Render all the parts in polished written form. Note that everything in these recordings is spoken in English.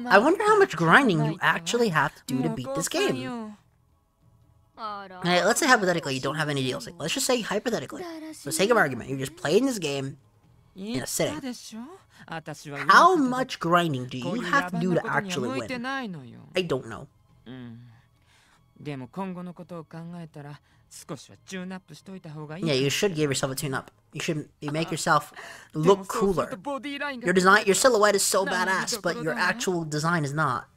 I wonder how much grinding you actually have to do to beat this game. Alright, let's say hypothetically you don't have any DLC. Let's just say hypothetically, for the sake of argument, you're just playing this game in a sitting. How much grinding do you have to do to actually win? I don't know. Yeah, you should give yourself a tune-up. You should make yourself look cooler. Your silhouette is so badass, but your actual design is not.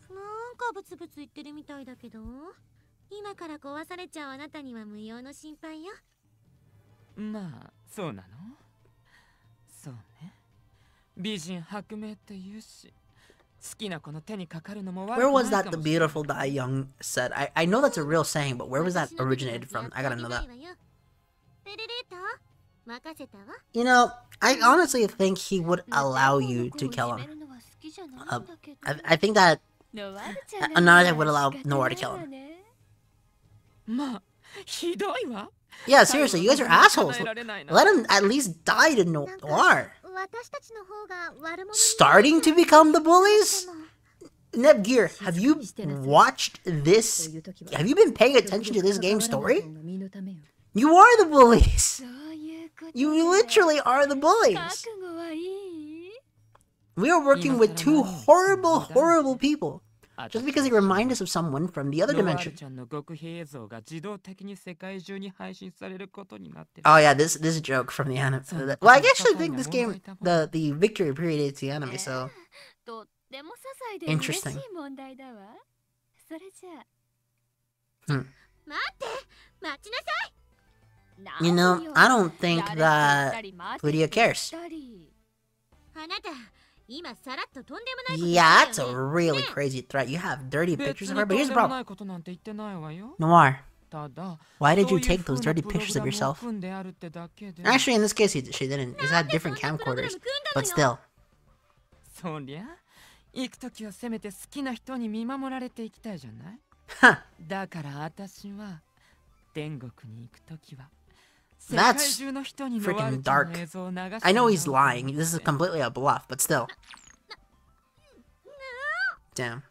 Where was that the beautiful Die Young said? I know that's a real saying, but where was that originated from? I gotta know that. You know, I honestly think he would allow you to kill him. I think that Anara would allow Noir to kill him. Yeah, seriously, you guys are assholes. Let him at least die to Noir. Starting to become the bullies? Nepgear, have you watched this? Have you been paying attention to this game's story? You are the bullies! You literally are the bullies! We are working with two horrible, horrible people. Just because they remind us of someone from the other dimension. Oh yeah, this joke from the anime. Well, I actually think this game, the victory predates the anime, so... Interesting. You know, I don't think that Plutia cares. Yeah, that's a really crazy threat. You have dirty pictures of her, but here's the problem. Noir, why did you take those dirty pictures of yourself? Actually, in this case, she didn't. He's had different camcorders, but still. Huh. That's freaking dark. I know he's lying. This is completely a bluff, but still. Damn.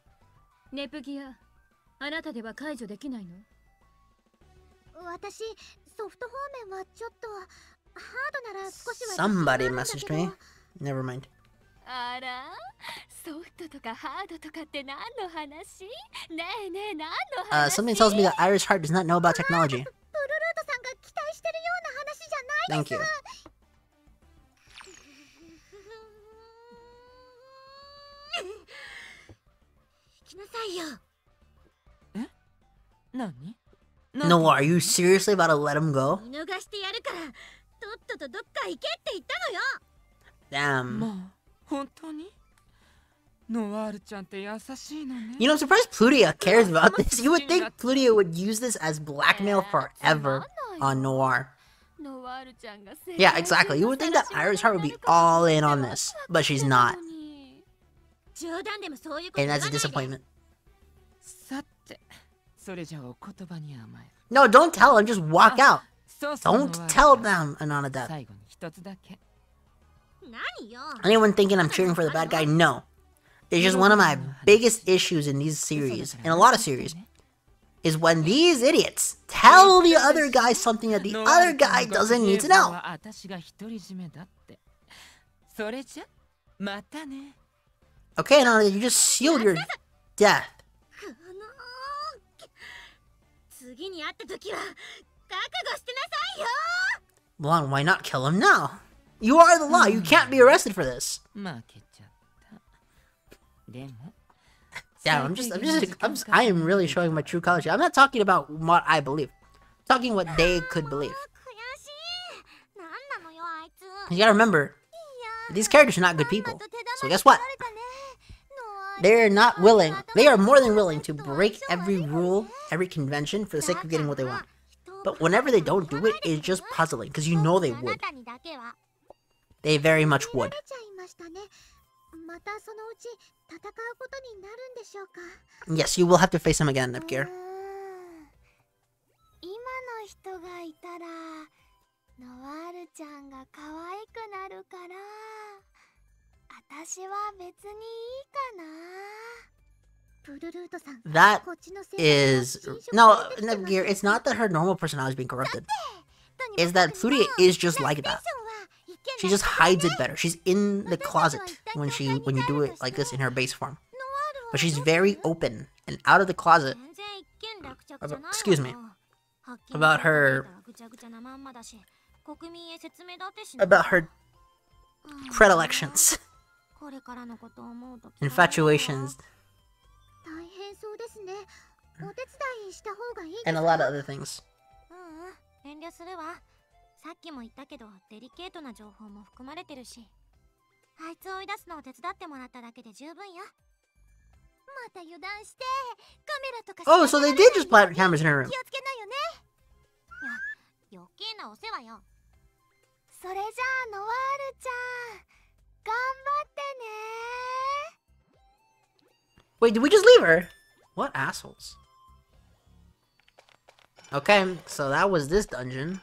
Somebody messaged me. Never mind. Something tells me that Iris Heart does not know about technology. Thank you. No, are you seriously about to let him go? Damn. You know, I'm surprised Plutia cares about this. You would think Plutia would use this as blackmail forever on Noir. Yeah, exactly. You would think that Iris Heart would be all in on this, but she's not. And that's a disappointment. No, don't tell him, just walk out. Don't tell them Anana death. Anyone thinking I'm cheering for the bad guy? No. It's just one of my biggest issues in these series, in a lot of series, is when these idiots tell the other guy something that the other guy doesn't need to know. Okay, now you just sealed your death. Well, why not kill him now? You are the law. You can't be arrested for this. Yeah, I am really showing my true colors. I'm not talking about what I believe. I'm talking what they could believe. You gotta remember, these characters are not good people. So guess what? They're not willing. They are more than willing to break every rule, every convention for the sake of getting what they want. But whenever they don't do it, it's just puzzling, because you know they would. They very much would. Yes, you will have to face him again, Nepgear. That is... No, Nepgear, it's not that her normal personality is being corrupted. It's that Plutia is just like that. She just hides it better. She's in the closet when you do it like this in her base form. But she's very open and out of the closet. Excuse me. About her predilections. Infatuations. And a lot of other things. Oh, so they did just plant cameras in her room. Wait, did we just leave her? What assholes? Okay, so that was this dungeon.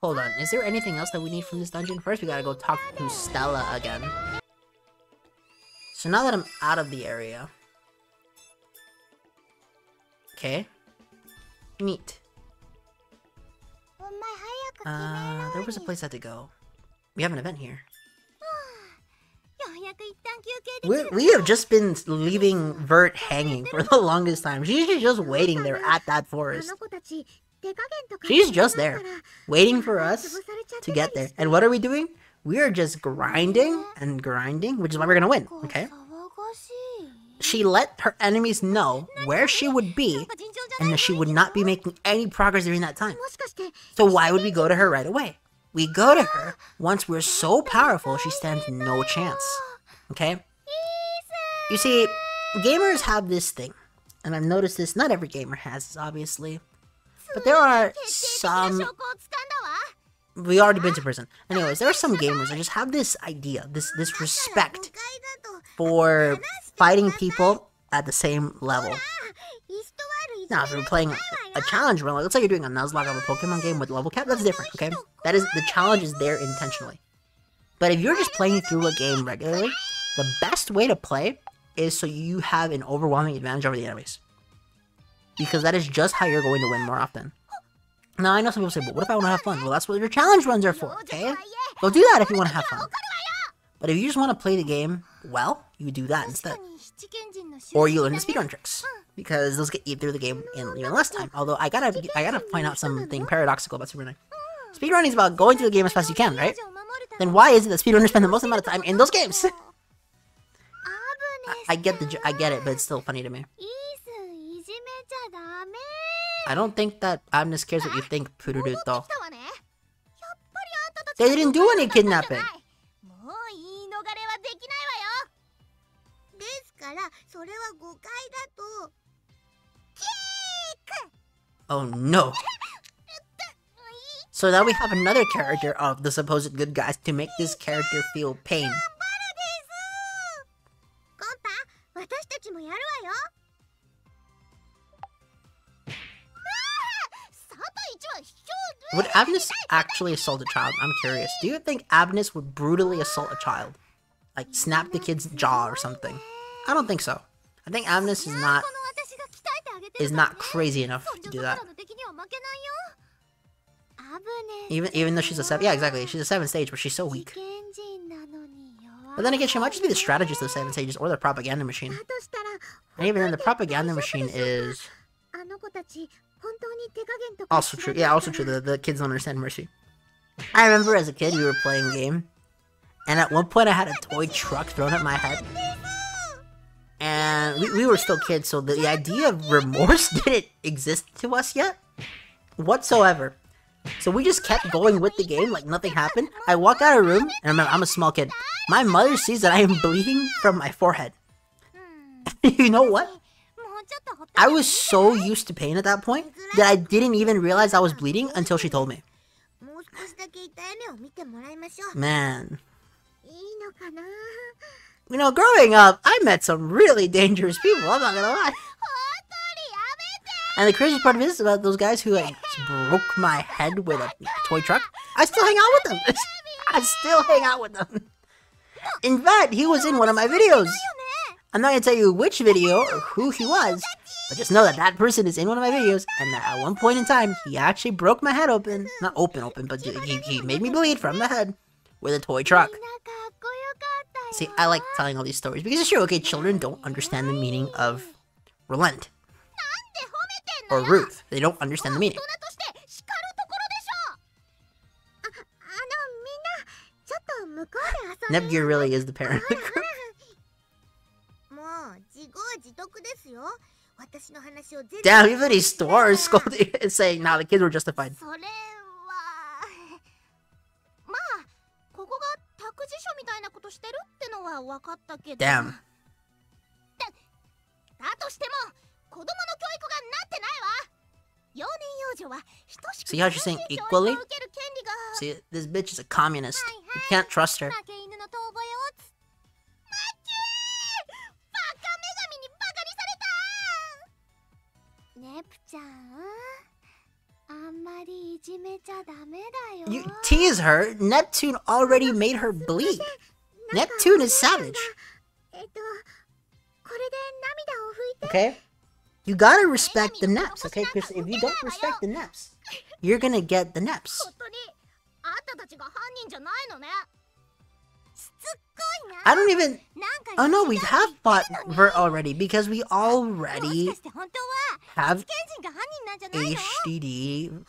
Hold on, is there anything else that we need from this dungeon? First, we gotta go talk to Stella again. So now that I'm out of the area... Okay. Neat. There was a place I had to go. We have an event here. We have just been leaving Vert hanging for the longest time. She's just waiting there at that forest. She's just there, waiting for us to get there. And what are we doing? We are just grinding and grinding, which is why we're gonna win, okay? She let her enemies know where she would be, and that she would not be making any progress during that time. So why would we go to her right away? We go to her once we're so powerful she stands no chance, okay? You see, gamers have this thing, and I've noticed this, not every gamer has this, obviously, but there are some... We already been to prison. Anyways, there are some gamers that just have this idea, this respect for fighting people at the same level. Now, if you're playing a challenge run, like, let's say you're doing a Nuzlocke of a Pokemon game with level cap, that's different, okay? That is, the challenge is there intentionally. But if you're just playing through a game regularly, the best way to play is so you have an overwhelming advantage over the enemies. Because that is just how you're going to win more often. Now, I know some people say, but what if I want to have fun? Well, that's what your challenge runs are for, okay? Go do that if you want to have fun. But if you just want to play the game well, you do that instead. Or you learn the speedrun tricks. Because those get you through the game in even less time. Although, I gotta point out something paradoxical about speedrunning. Speedrunning is about going through the game as fast as you can, right? Then why is it that speedrunners spend the most amount of time in those games? I get it, but it's still funny to me. I don't think that Agnes cares what you think, Pururuto. They didn't do any kidnapping. Oh no. So now we have another character of the supposed good guys to make this character feel pain. Would Agnes actually assault a child? I'm curious. Do you think Agnes would brutally assault a child? Like snap the kid's jaw or something? I don't think so. I think Agnes is not crazy enough to do that. Even though she's a 7, yeah, exactly. She's a 7 stage, but she's so weak. But then again, she might just be the strategist of the 7 stages or the propaganda machine. And even then, the propaganda machine is also true. Yeah, also true. The kids don't understand mercy. I remember as a kid, we were playing a game, and at one point I had a toy truck thrown at my head. And we were still kids, so the idea of remorse didn't exist to us yet whatsoever. So we just kept going with the game like nothing happened. I walk out of the room, and remember, I'm a small kid. My mother sees that I am bleeding from my forehead. You know what? I was so used to pain at that point that I didn't even realize I was bleeding until she told me. Man. You know, growing up, I met some really dangerous people, I'm not gonna lie. And the craziest part of this is about those guys who like broke my head with a toy truck. I still hang out with them. I still hang out with them. In fact, he was in one of my videos. I'm not gonna tell you which video or who he was, but just know that that person is in one of my videos, and that at one point in time, he actually broke my head open. Not open, but he made me bleed from the head with a toy truck. See, I like telling all these stories because it's true, okay, children don't understand the meaning of relent. Or Ruth. They don't understand the meaning. Nepgear really is the parent of the group. Damn, even these stores scolding and saying, nah, the kids were justified. Damn. See how she's saying equally? See, this bitch is a communist. You can't trust her. You tease her. Neptune already made her bleed. Neptune is savage. Okay? You gotta respect the Neps, okay? Because if you don't respect the Neps, you're gonna get the Neps. I don't even... Oh no, we have fought Vert already, because we already have HDD.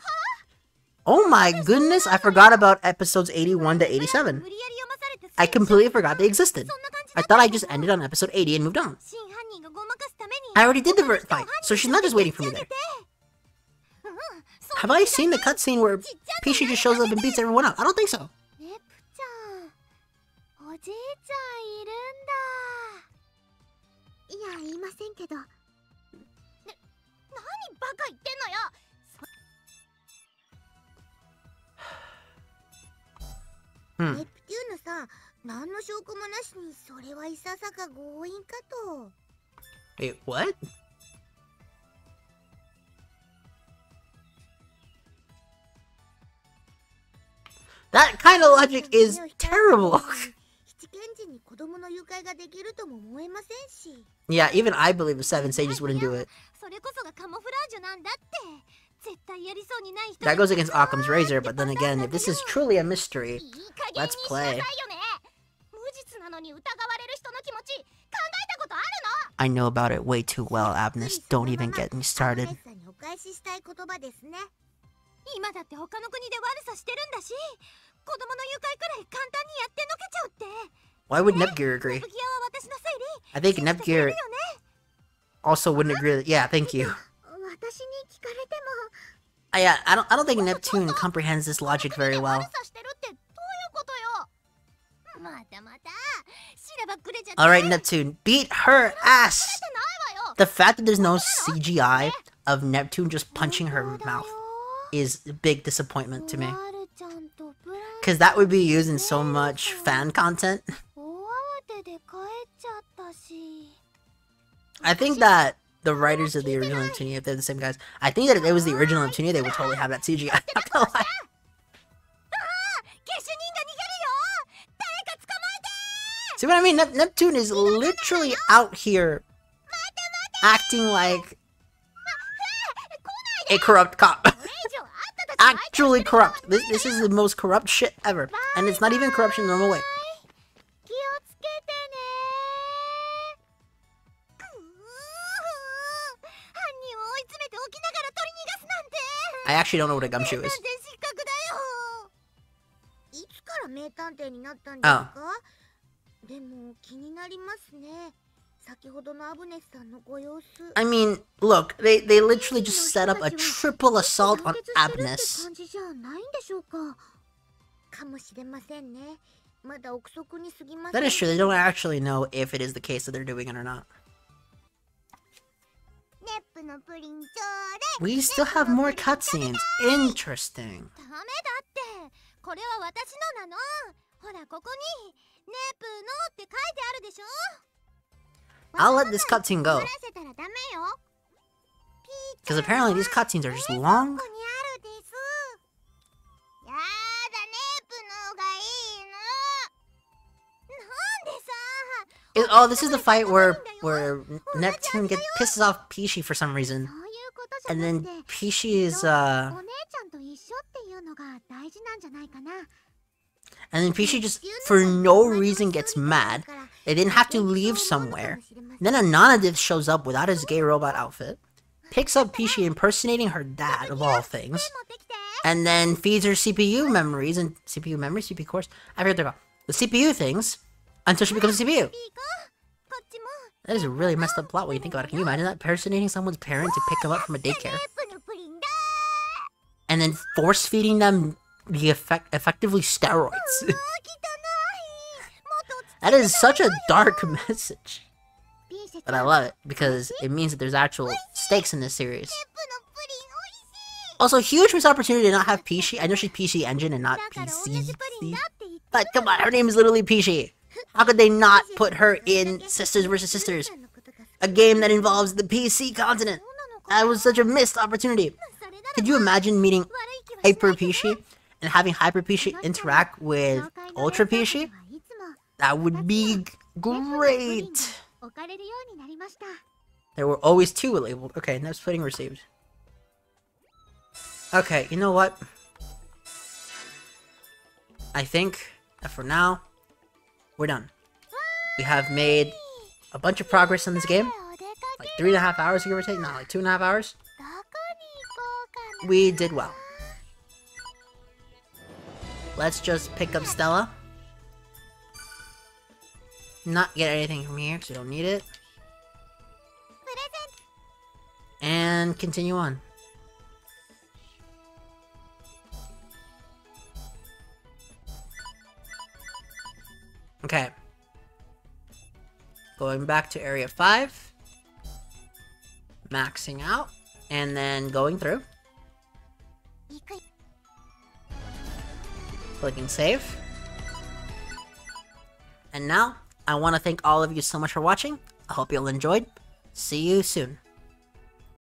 Oh my goodness, I forgot about episodes 81 to 87. I completely forgot they existed. I thought I just ended on episode 80 and moved on. I already did the Vert fight, so she's not just waiting for me there. Have I seen the cutscene where Pishi just shows up and beats everyone up? I don't think so. Wait, what? That kind of logic is terrible. Yeah, even I believe the 7 sages wouldn't do it. That goes against Occam's razor, but then again, if this is truly a mystery, let's play. I know about it way too well, Abnus. Don't even get me started. Why would Nepgear agree? I think Nepgear also wouldn't agree. Yeah, thank you. Yeah, I don't think Neptune comprehends this logic very well. Alright, Neptune, beat her ass! The fact that there's no CGI of Neptune just punching her mouth is a big disappointment to me. Because that would be used in so much fan content. I think that the writers of the original Neptunia, if they're the same guys, I think that if it was the original Neptunia, they would totally have that CGI. I'm not gonna lie. See what I mean? Neptune is literally out here acting like a corrupt cop. Actually corrupt. This is the most corrupt shit ever. And it's not even corruption the normal way. I actually don't know what a gumshoe is. Oh. I mean, look, they literally just set up a triple assault on Abnus. That is true, they don't actually know if it is the case that they're doing it or not. We still have more cutscenes. Interesting. I'll let this cutscene go. Because apparently these cutscenes are just long. Oh, this is the fight where Neptune pisses off Peachy for some reason. And then Peachy is, And then Peachy just, for no reason, gets mad. They didn't have to leave somewhere. Then Anonadith shows up without his gay robot outfit, picks up Peachy impersonating her dad, of all things, and then feeds her CPU memories, and CPU cores? I forget what they're called. The CPU things, until she becomes a CPU. That is a really messed up plot when you think about it. Can you imagine that? Impersonating someone's parent to pick them up from a daycare. And then force-feeding them the effectively steroids. That is such a dark message. But I love it, because it means that there's actual stakes in this series. Also, huge missed opportunity to not have Peachy. I know she's PC Engine and not PC. But come on, her name is literally Peachy. How could they not put her in Sisters vs. Sisters? A game that involves the PC continent. That was such a missed opportunity. Could you imagine meeting Hyper Peachy and having Hyper Peachy interact with Ultra Peachy? That would be great. There were always two labeled. Okay, no splitting received. Okay, you know what? I think that for now, we're done. We have made a bunch of progress in this game. Like 3.5 hours, give or take. Not like 2.5 hours. We did well. Let's just pick up Stella. Not get anything from here, because we don't need it. And continue on. Okay. Going back to Area 5. Maxing out. And then going through. Clicking save. And now, I want to thank all of you so much for watching. I hope you all enjoyed. See you soon.